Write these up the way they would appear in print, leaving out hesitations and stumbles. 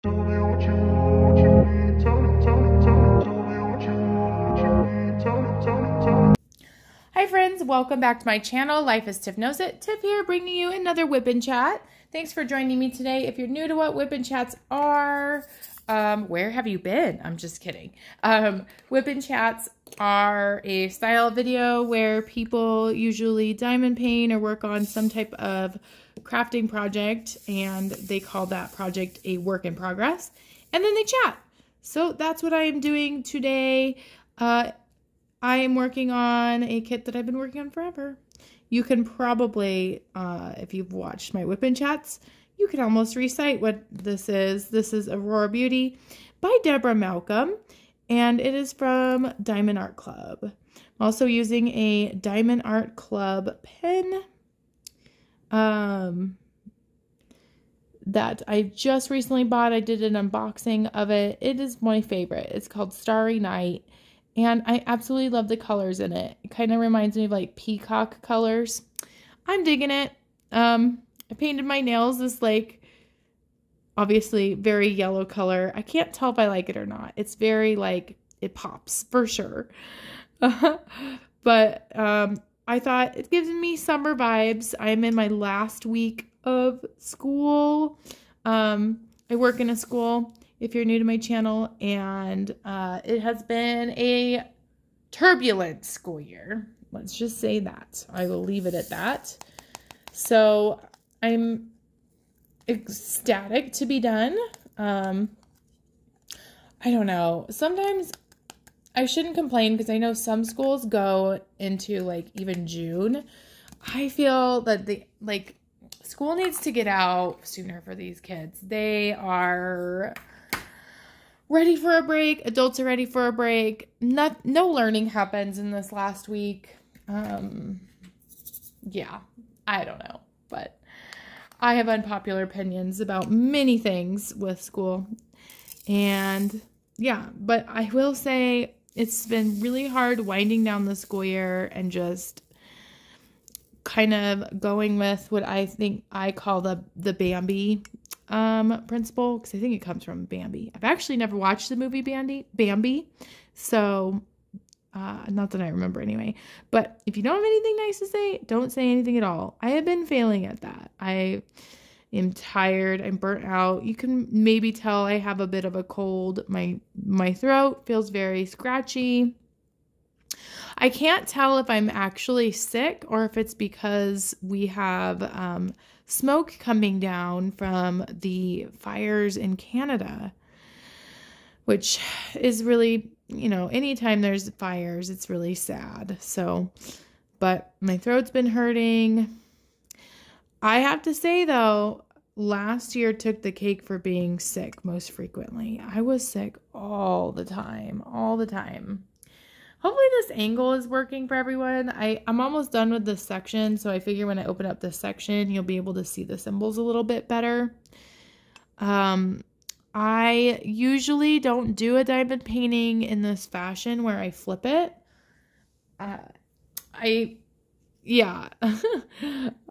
Hi friends, welcome back to my channel. Life as Tiff Knows It. Tiff here, bringing you another WIP and Chat. Thanks for joining me today. If you're new to what WIP and Chats are, where have you been? I'm just kidding. WIP and Chats are a style video where people usually diamond paint or work on some type of crafting project, and they call that project a work in progress, and then they chat. So that's what I am doing today. I am working on a kit that I've been working on forever. You can probably, if you've watched my WIP and Chats, you can almost recite what this is. This is Aurora Beauty by Deborah Malcolm, and it is from Diamond Art Club. I'm also using a Diamond Art Club pen that I just recently bought. I did an unboxing of it. It is my favorite. It's called Starry Night. And I absolutely love the colors in it. It kind of reminds me of like peacock colors. I'm digging it. I painted my nails this like, obviously very yellow color. I can't tell if I like it or not. It's very like, it pops for sure. But I thought it gives me summer vibes. I'm in my last week of school. I work in a school, if you're new to my channel, and it has been a turbulent school year. Let's just say that. I will leave it at that. So I'm ecstatic to be done. I don't know. Sometimes I shouldn't complain because I know some schools go into like even June. I feel that school needs to get out sooner for these kids. They are ready for a break. Adults are ready for a break. No learning happens in this last week. Yeah, I don't know, but I have unpopular opinions about many things with school. And yeah, but I will say it's been really hard winding down the school year and just kind of going with what I think I call the Bambi principle, because I think it comes from Bambi. I've actually never watched the movie Bambi, so not that I remember anyway. But if you don't have anything nice to say, don't say anything at all. I have been failing at that. I am tired. I'm burnt out. You can maybe tell I have a bit of a cold. My throat feels very scratchy. I can't tell if I'm actually sick or if it's because we have smoke coming down from the fires in Canada, which is really, you know, anytime there's fires, it's really sad. So, but my throat's been hurting. I have to say though, last year took the cake for being sick most frequently. I was sick all the time. Hopefully this angle is working for everyone. I'm almost done with this section, so I figure when I open up this section, you'll be able to see the symbols a little bit better. I usually don't do a diamond painting in this fashion where I flip it. Yeah.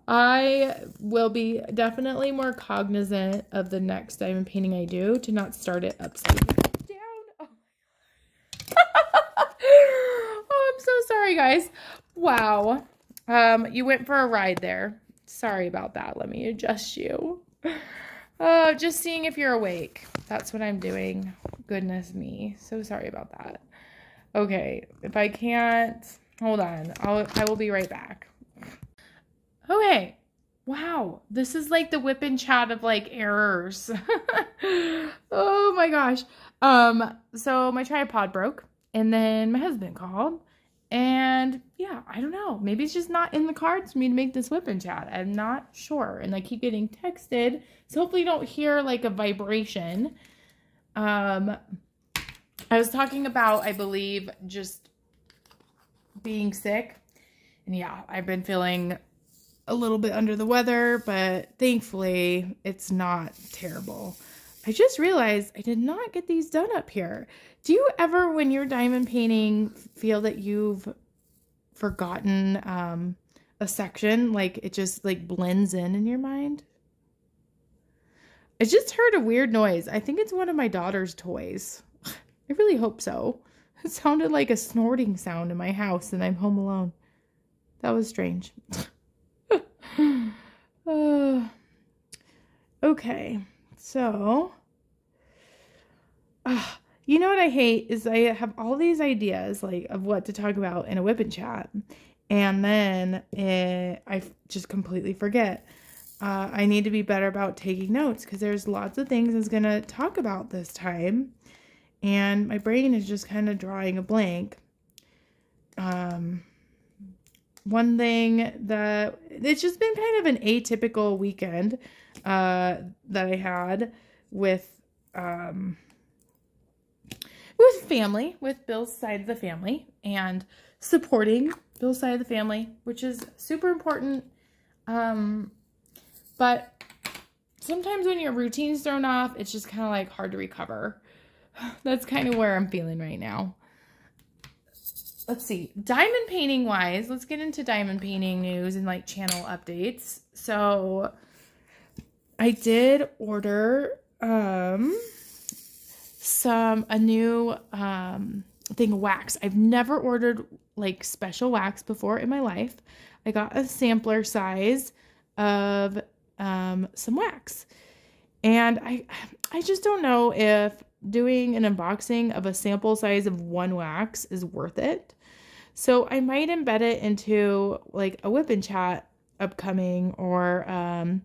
I will be definitely more cognizant of the next diamond painting I do to not start it upside down. Oh, I'm so sorry, guys. Wow. You went for a ride there. Sorry about that. Let me adjust you. Just seeing if you're awake. That's what I'm doing. Goodness me. So sorry about that. Okay. If I can't, hold on. I will be right back. Okay. Wow. This is like the WIP and Chat of like errors. Oh my gosh. So my tripod broke. And then my husband called, and yeah, I don't know. Maybe it's just not in the cards for me to make this WIP and Chat. I'm not sure. And I keep getting texted, so hopefully you don't hear like a vibration. I was talking about, I believe, just being sick. And yeah, I've been feeling a little bit under the weather, but thankfully it's not terrible. I just realized I did not get these done up here. Do you ever, when you're diamond painting, feel that you've forgotten a section? Like it just like blends in your mind? I just heard a weird noise. I think it's one of my daughter's toys. I really hope so. It sounded like a snorting sound in my house and I'm home alone. That was strange. Okay, so you know what I hate is I have all these ideas like of what to talk about in a WIP and Chat, and then I just completely forget. I need to be better about taking notes because there's lots of things I was going to talk about this time, and my brain is just kind of drawing a blank. One thing that it's just been kind of an atypical weekend that I had with family, with Bill's side of the family, and supporting Bill's side of the family, which is super important. But sometimes when your routine's thrown off, it's just kind of like hard to recover. That's kind of where I'm feeling right now. Let's see, diamond painting wise, let's get into diamond painting news and like channel updates. So I did order a new thing of wax. I've never ordered like special wax before in my life. I got a sampler size of some wax, and I just don't know if doing an unboxing of a sample size of one wax is worth it. So I might embed it into like a WIP and Chat upcoming, or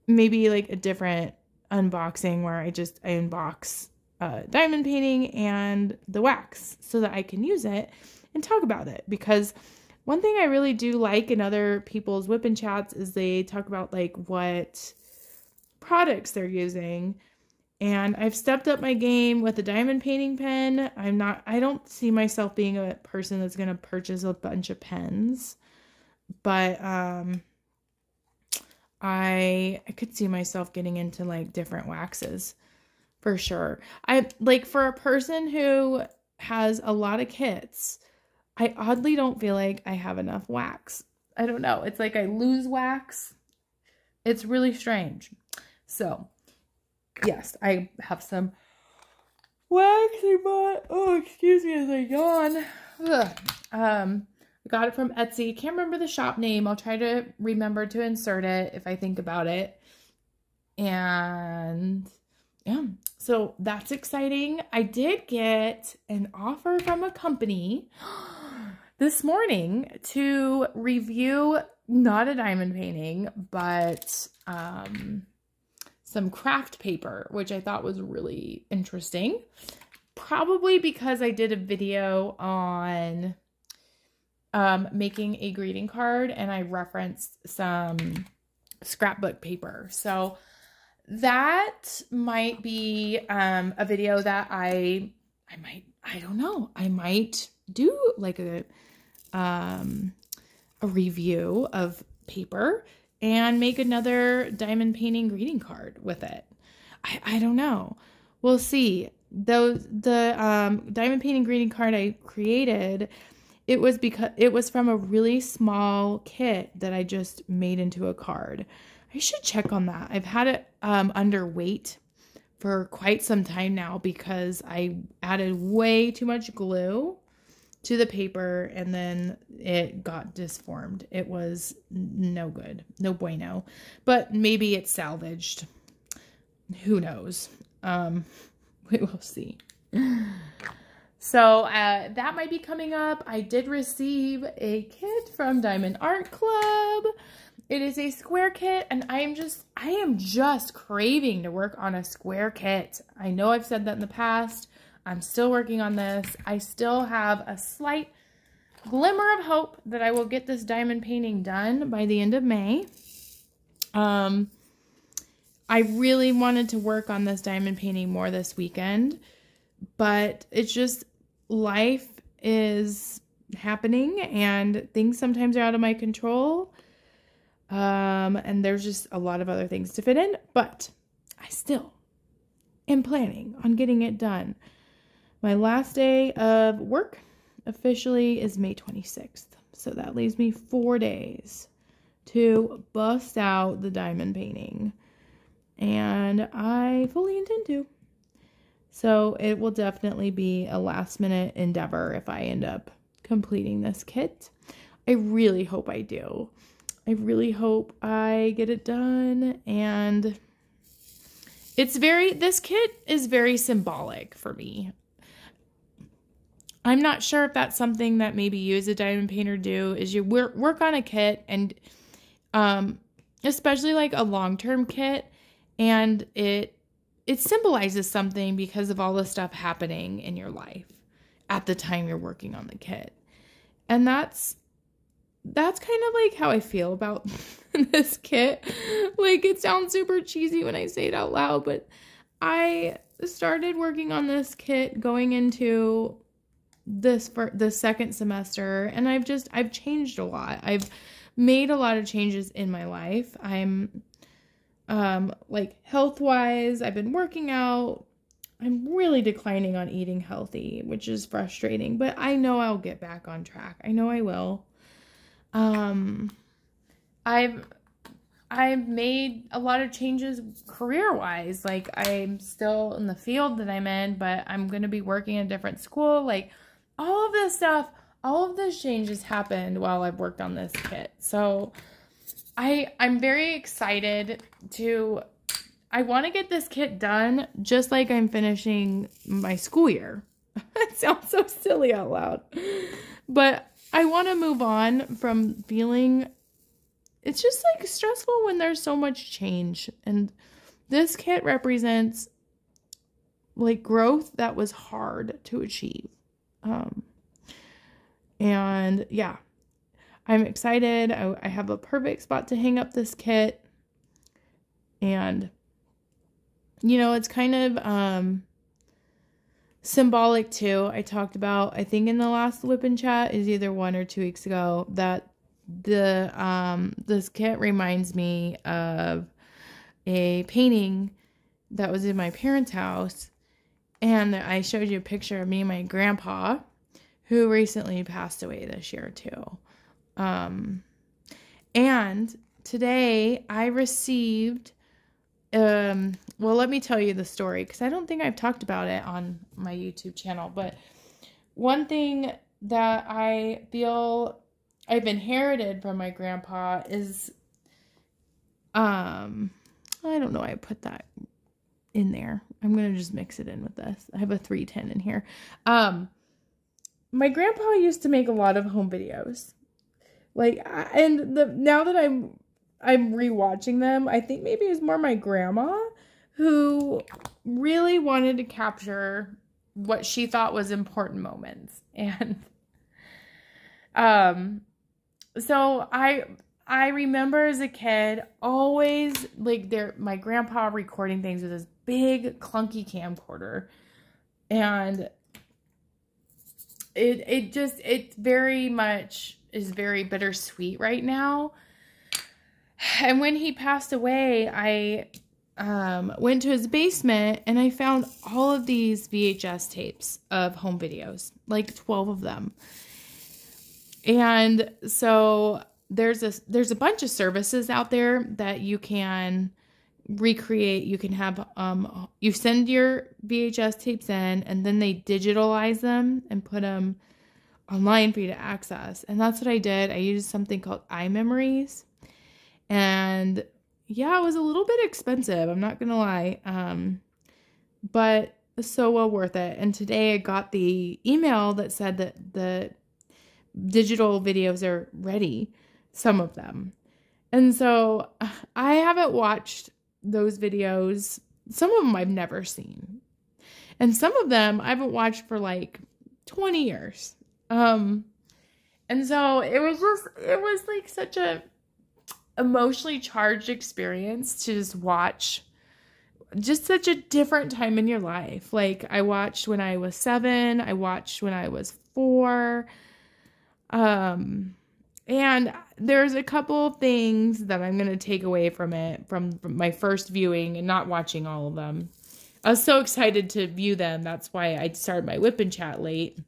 maybe like a different unboxing where I unbox diamond painting and the wax so that I can use it and talk about it. Because one thing I really do like in other people's WIP and Chats is they talk about like what products they're using. And I've stepped up my game with a diamond painting pen. I don't see myself being a person that's going to purchase a bunch of pens, but I could see myself getting into like different waxes for sure. I like, for a person who has a lot of kits, I oddly don't feel like I have enough wax. I don't know. It's like I lose wax. It's really strange. So yes, I have some wax I bought. Oh, excuse me as I yawn. I got it from Etsy. Can't remember the shop name. I'll try to remember to insert it if I think about it. And yeah, so that's exciting. I did get an offer from a company this morning to review not a diamond painting, but some craft paper, which I thought was really interesting. Probably because I did a video on making a greeting card and I referenced some scrapbook paper. So that might be a video that I might do like a review of paper and make another diamond painting greeting card with it. I don't know. We'll see. The diamond painting greeting card I created, it was from a really small kit that I just made into a card. I should check on that. I've had it under weight for quite some time now because I added way too much glue to the paper and then it got disformed. It was no good. No bueno. But maybe it's salvaged. Who knows? We will see. So that might be coming up. I did receive a kit from Diamond Art Club. It is a square kit, and I am just craving to work on a square kit. I know I've said that in the past. I'm still working on this. I still have a slight glimmer of hope that I will get this diamond painting done by the end of May. I really wanted to work on this diamond painting more this weekend, but it's just life is happening and things sometimes are out of my control. And there's just a lot of other things to fit in, but I still am planning on getting it done. My last day of work officially is May 26th. So that leaves me 4 days to bust out the diamond painting. and I fully intend to. So it will definitely be a last minute endeavor if I end up completing this kit. I really hope I do. I really hope I get it done, and this kit is very symbolic for me. I'm not sure if that's something that maybe you as a diamond painter do, is you work on a kit, and especially like a long-term kit, and it symbolizes something because of all the stuff happening in your life at the time you're working on the kit. And that's kind of like how I feel about this kit. Like, it sounds super cheesy when I say it out loud, but I started working on this kit going into this for the second semester, and I've changed a lot. I've made a lot of changes in my life. I'm like health-wise, I've been working out. I'm really declining on eating healthy, which is frustrating, but I know I'll get back on track. I know I will. I've made a lot of changes career-wise. Like, I'm still in the field that I'm in, but I'm going to be working in a different school. Like, all of this stuff, all of those changes happened while I've worked on this kit. So I'm very excited I want to get this kit done just like I'm finishing my school year. It sounds so silly out loud. But I want to move on from feeling, it's just like stressful when there's so much change. And this kit represents like growth that was hard to achieve. And yeah, I'm excited. I have a perfect spot to hang up this kit. And, you know, it's kind of symbolic too. I talked about, I think in the last WIP and Chat, is either 1 or 2 weeks ago, that this kit reminds me of a painting that was in my parents' house. And I showed you a picture of me and my grandpa, who recently passed away this year too. And today I received, well, let me tell you the story, because I don't think I've talked about it on my YouTube channel. But one thing that I feel I've inherited from my grandpa is, I don't know why I put that in there. I'm going to just mix it in with this. I have a 310 in here. My grandpa used to make a lot of home videos. Like, now that I'm rewatching them, I think maybe it was more my grandma who really wanted to capture what she thought was important moments. And so I remember as a kid always like my grandpa recording things with this big clunky camcorder, and it very much is very bittersweet right now. And when he passed away, I went to his basement and I found all of these VHS tapes of home videos, like 12 of them. And so there's a bunch of services out there that you can recreate. You can have, you send your VHS tapes in, and then they digitalize them and put them online for you to access. And that's what I did. I used something called iMemories. And yeah, it was a little bit expensive, I'm not gonna lie, but so well worth it. And today I got the email that said that the digital videos are ready, some of them. And so I haven't watched those videos. Some of them I've never seen, and some of them I haven't watched for like 20 years. And so it was like such a emotionally charged experience to just watch just such a different time in your life. Like, I watched when I was 7, I watched when I was 4. And there's a couple of things that I'm going to take away from it, from my first viewing and not watching all of them. I was so excited to view them. That's why I started my WIP and Chat late.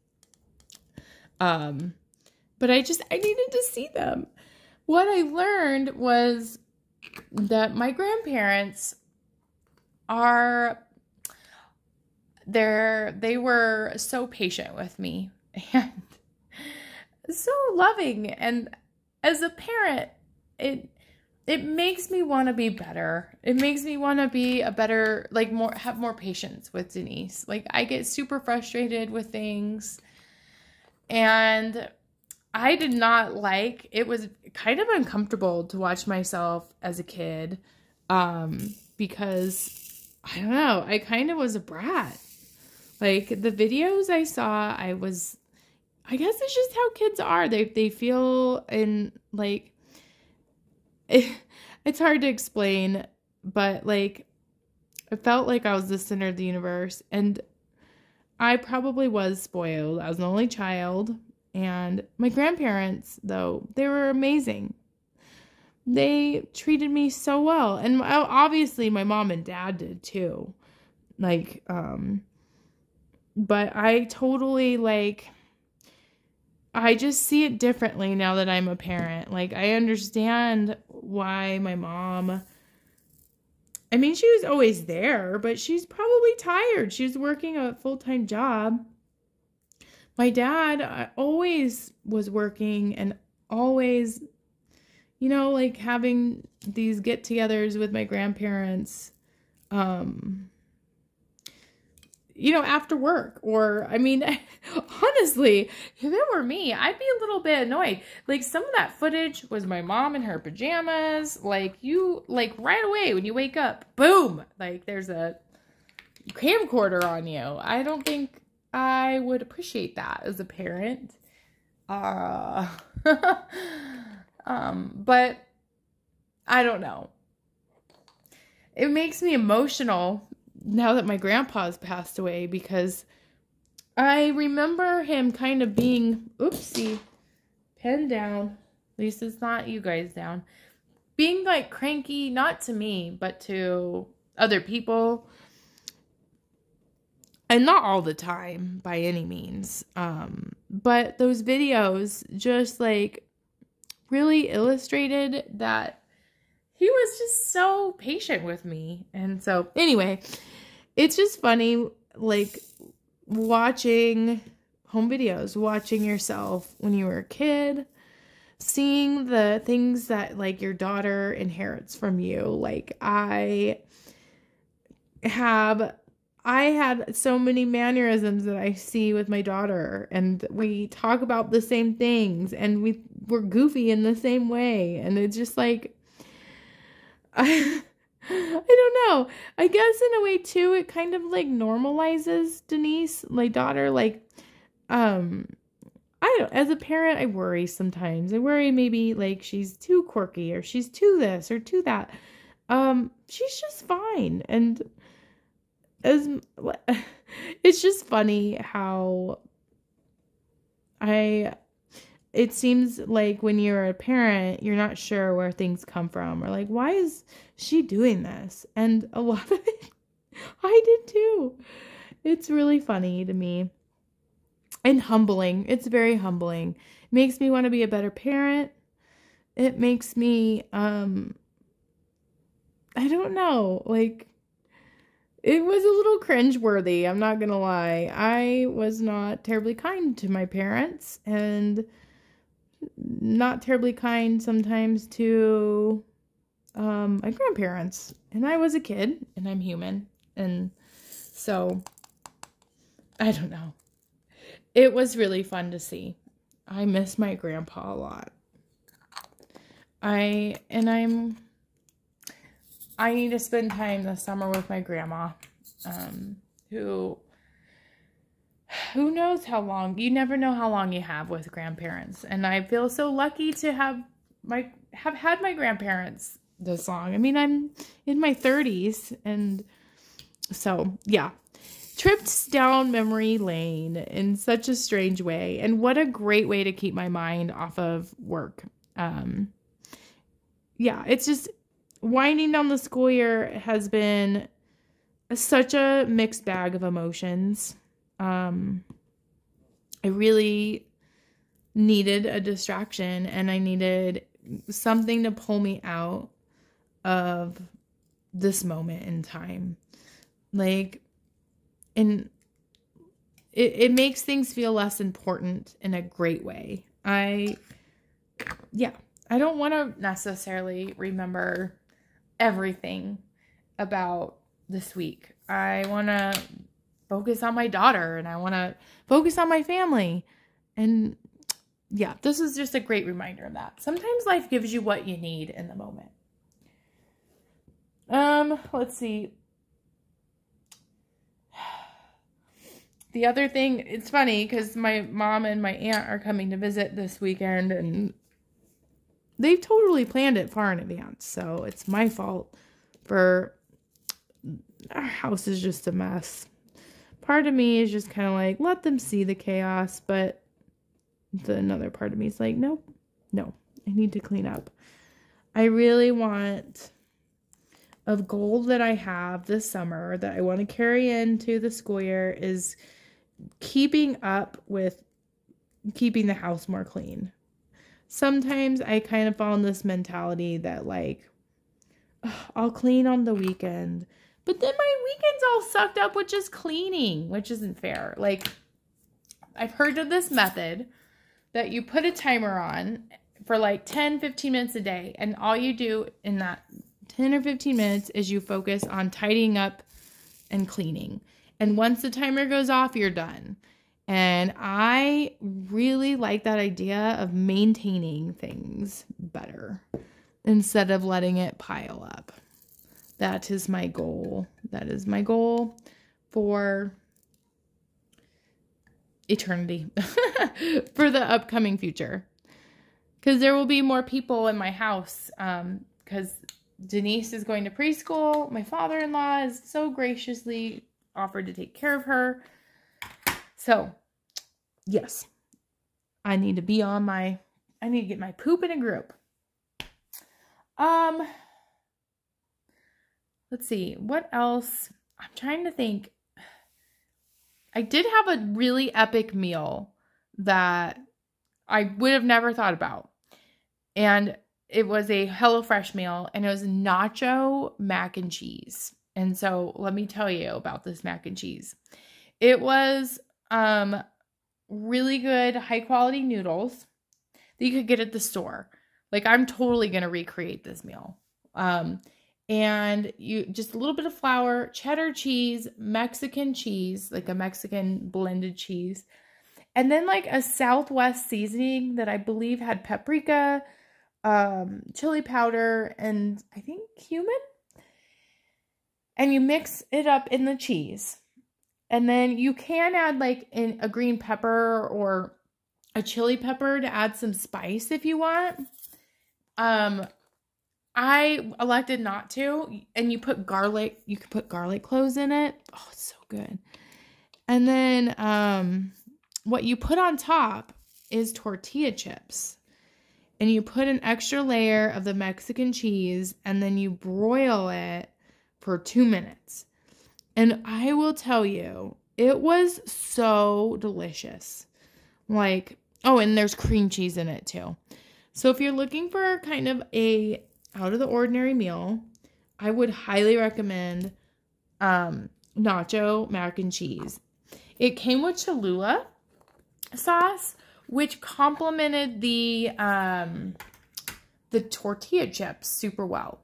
But I needed to see them. What I learned was that my grandparents are they were so patient with me and so loving. And as a parent, it makes me want to be better. It makes me want to be a better, like, have more patience with Denise. Like, I get super frustrated with things, and I did not like, it was kind of uncomfortable to watch myself as a kid, because, I don't know, I kind of was a brat. Like, the videos I saw, I guess it's just how kids are. They feel, and, like, it's hard to explain, but, like, I felt like I was the center of the universe, and I probably was spoiled. I was an only child, and my grandparents, though, they were amazing. They treated me so well, and obviously my mom and dad did too. Like, but I totally, like, I just see it differently now that I'm a parent. Like, I understand why my mom, I mean, she was always there, but she's probably tired. She was working a full-time job. My dad always was working and always, you know, like, having these get-togethers with my grandparents, you know, after work. Or, I mean, honestly, if it were me, I'd be a little bit annoyed. Like, some of that footage was my mom in her pajamas. Like, right away when you wake up, boom, like, there's a camcorder on you. I don't think I would appreciate that as a parent. But I don't know. It makes me emotional now that my grandpa's passed away, because I remember him kind of being, oopsie, pen down. At least it's not you guys down. Being, like, cranky, not to me, but to other people. And not all the time, by any means. But those videos just, like, really illustrated that he was just so patient with me. And so, anyway, it's just funny, like, watching home videos, watching yourself when you were a kid, seeing the things that, like, your daughter inherits from you. Like, I had so many mannerisms that I see with my daughter, and we talk about the same things, and we're goofy in the same way, and it's just like, I don't know. I guess in a way too, it kind of, like, normalizes Denise, my daughter. Like, I don't, as a parent, I worry sometimes. I worry maybe, like, she's too quirky, or she's too this or too that. She's just fine. And it's just funny how it seems like when you're a parent, you're not sure where things come from, or, like, why is she doing this? And a lot of it, I did too. It's really funny to me, and humbling. It's very humbling. It makes me want to be a better parent. It makes me, I don't know, like, it was a little cringeworthy, I'm not gonna lie. I was not terribly kind to my parents, and not terribly kind sometimes to my grandparents. And I was a kid, and I'm human, and so I don't know. It was really fun to see. I miss my grandpa a lot. I need to spend time this summer with my grandma, who knows how long. You never know how long you have with grandparents. And I feel so lucky to have had my grandparents this long. I mean, I'm in my 30s, and so, yeah. Trips down memory lane in such a strange way. And what a great way to keep my mind off of work. Yeah, it's just, winding down the school year has been such a mixed bag of emotions. I really needed a distraction, and I needed something to pull me out of this moment in time. Like, and it makes things feel less important in a great way. I don't want to necessarily remember everything about this week. I want to focus on my daughter, and I want to focus on my family. And yeah, this is just a great reminder of that. Sometimes life gives you what you need in the moment. Let's see. The other thing, it's funny because my mom and my aunt are coming to visit this weekend, and they've totally planned it far in advance. So it's my fault for our house is just a mess. Part of me is just kind of like, let them see the chaos. But another part of me is like, no, I need to clean up. I really want a goal that I have this summer that I want to carry into the school year is keeping up with keeping the house more clean. Sometimes I kind of fall in this mentality that like, I'll clean on the weekend, but then my weekend's all sucked up with just cleaning, which isn't fair. Like, I've heard of this method that you put a timer on for like 10, 15 minutes a day, and all you do in that 10 or 15 minutes is you focus on tidying up and cleaning. And once the timer goes off, you're done. And I really like that idea of maintaining things better instead of letting it pile up. That is my goal. That is my goal for eternity, for the upcoming future. Because there will be more people in my house. Because Denise is going to preschool. My father-in-law has so graciously offered to take care of her. So, yes, I need to be on I need to get my poop in a group. Let's see, what else? I'm trying to think. I did have a really epic meal that I would have never thought about. And it was a HelloFresh meal, and it was nacho mac and cheese. And so let me tell you about this mac and cheese. It was really good, high quality noodles that you could get at the store. Like, I'm totally going to recreate this meal. And you just a little bit of flour, cheddar cheese, Mexican cheese, like a Mexican blended cheese. And then like a Southwest seasoning that I believe had paprika, chili powder, and I think cumin. And you mix it up in the cheese. And then you can add like a green pepper or a chili pepper to add some spice if you want. I elected not to. And you put garlic, you can put garlic cloves in it. Oh, it's so good. And then what you put on top is tortilla chips. And you put an extra layer of the Mexican cheese, and then you broil it for 2 minutes. And I will tell you, it was so delicious. Like, oh, and there's cream cheese in it too. So if you're looking for kind of a out of the ordinary meal, I would highly recommend nacho mac and cheese. It came with Cholula sauce, which complemented the tortilla chips super well.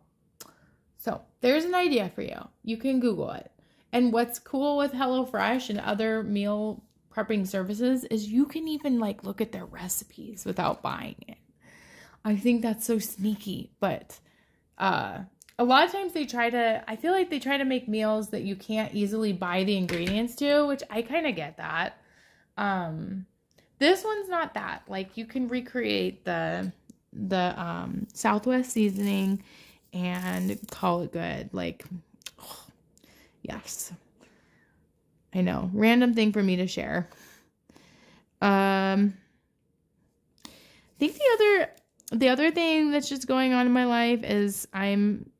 So there's an idea for you. You can Google it. And what's cool with HelloFresh and other meal prepping services is you can even like look at their recipes without buying it. I think that's so sneaky, but a lot of times I feel like they try to make meals that you can't easily buy the ingredients to, which I kind of get that. This one's not that. Like, you can recreate the Southwest seasoning and call it good. Like, oh, yes. I know. Random thing for me to share. I think the other thing that's just going on in my life is I'm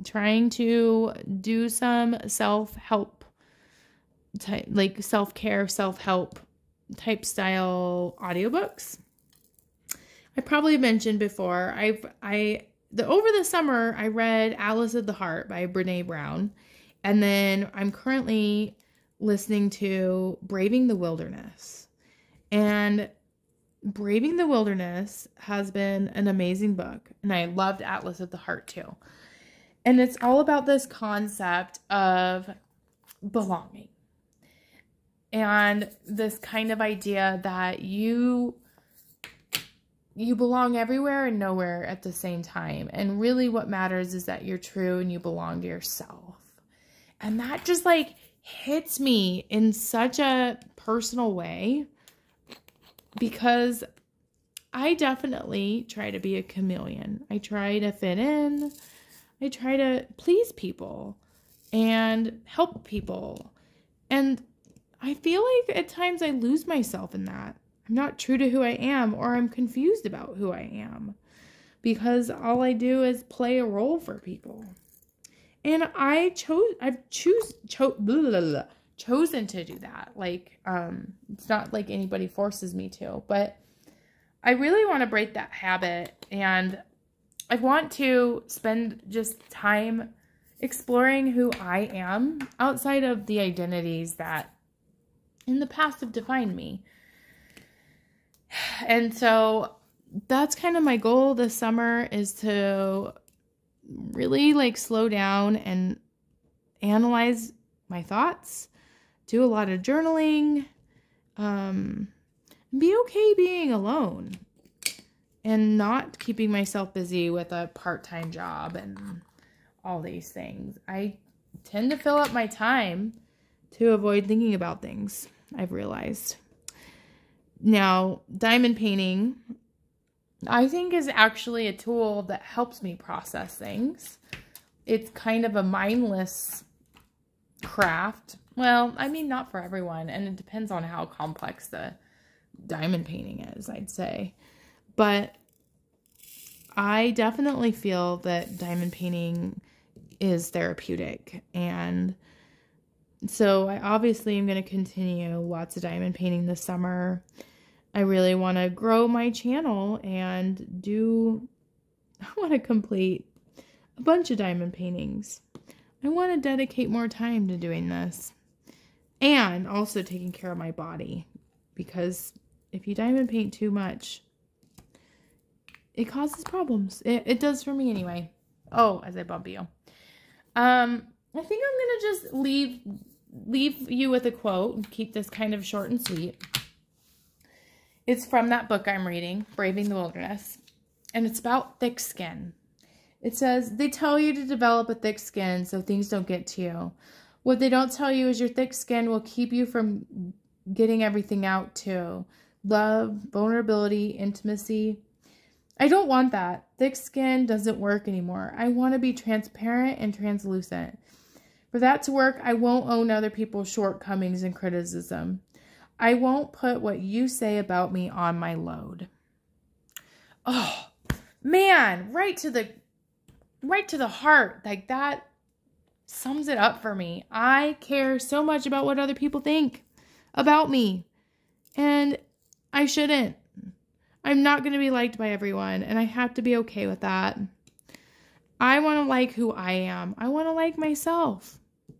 trying to do some self-help type, like self-care, self-help type style audiobooks. I probably mentioned before, over the summer I read Alice of the Heart by Brene Brown, And then I'm currently listening to Braving the Wilderness. And Braving the Wilderness has been an amazing book. And I loved Atlas of the Heart too. And it's all about this concept of belonging. And this kind of idea that you belong everywhere and nowhere at the same time. And really what matters is that you're true and you belong to yourself. And that just like hits me in such a personal way, because I definitely try to be a chameleon. I try to fit in. I try to please people and help people. And I feel like at times I lose myself in that. I'm not true to who I am, or I'm confused about who I am, because all I do is play a role for people. And I've chosen to do that. Like, it's not like anybody forces me to, but I really want to break that habit. And I want to spend just time exploring who I am outside of the identities that in the past have defined me. And so that's kind of my goal this summer, is to really like slow down and analyze my thoughts, do a lot of journaling, be okay being alone and not keeping myself busy with a part-time job and all these things. I tend to fill up my time to avoid thinking about things, I've realized. Now, diamond painting, I think, is actually a tool that helps me process things. It's kind of a mindless craft. Well, I mean, not for everyone, and it depends on how complex the diamond painting is, I'd say. But I definitely feel that diamond painting is therapeutic, and so I obviously am going to continue lots of diamond painting this summer. I really want to grow my channel and I want to complete a bunch of diamond paintings. I want to dedicate more time to doing this, and also taking care of my body, because if you diamond paint too much, it causes problems. It does for me anyway. Oh, as I bump you. I think I'm going to just leave you with a quote and keep this kind of short and sweet. It's from that book I'm reading, Braving the Wilderness, and it's about thick skin. It says, they tell you to develop a thick skin so things don't get to you. What they don't tell you is your thick skin will keep you from getting everything out too. Love, vulnerability, intimacy. I don't want that. Thick skin doesn't work anymore. I want to be transparent and translucent. For that to work, I won't own other people's shortcomings and criticism. I won't put what you say about me on my load. Oh, man, right to the heart. Like, that sums it up for me. I care so much about what other people think about me, and I shouldn't. I'm not going to be liked by everyone, and I have to be okay with that. I want to like who I am. I want to like myself,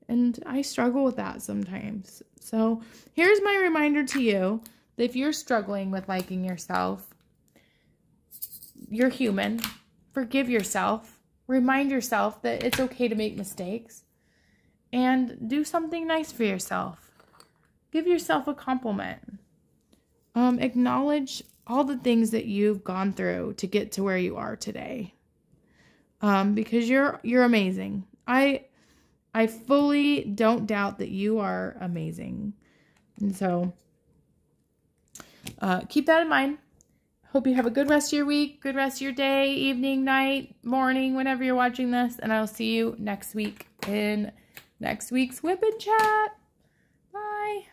and I struggle with that sometimes. So here's my reminder to you that if you're struggling with liking yourself, you're human. Forgive yourself. Remind yourself that it's okay to make mistakes, and do something nice for yourself. Give yourself a compliment. Acknowledge all the things that you've gone through to get to where you are today. Because you're amazing. I fully don't doubt that you are amazing. And so keep that in mind. Hope you have a good rest of your week, good rest of your day, evening, night, morning, whenever you're watching this. And I'll see you next week in next week's WIP and Chat. Bye.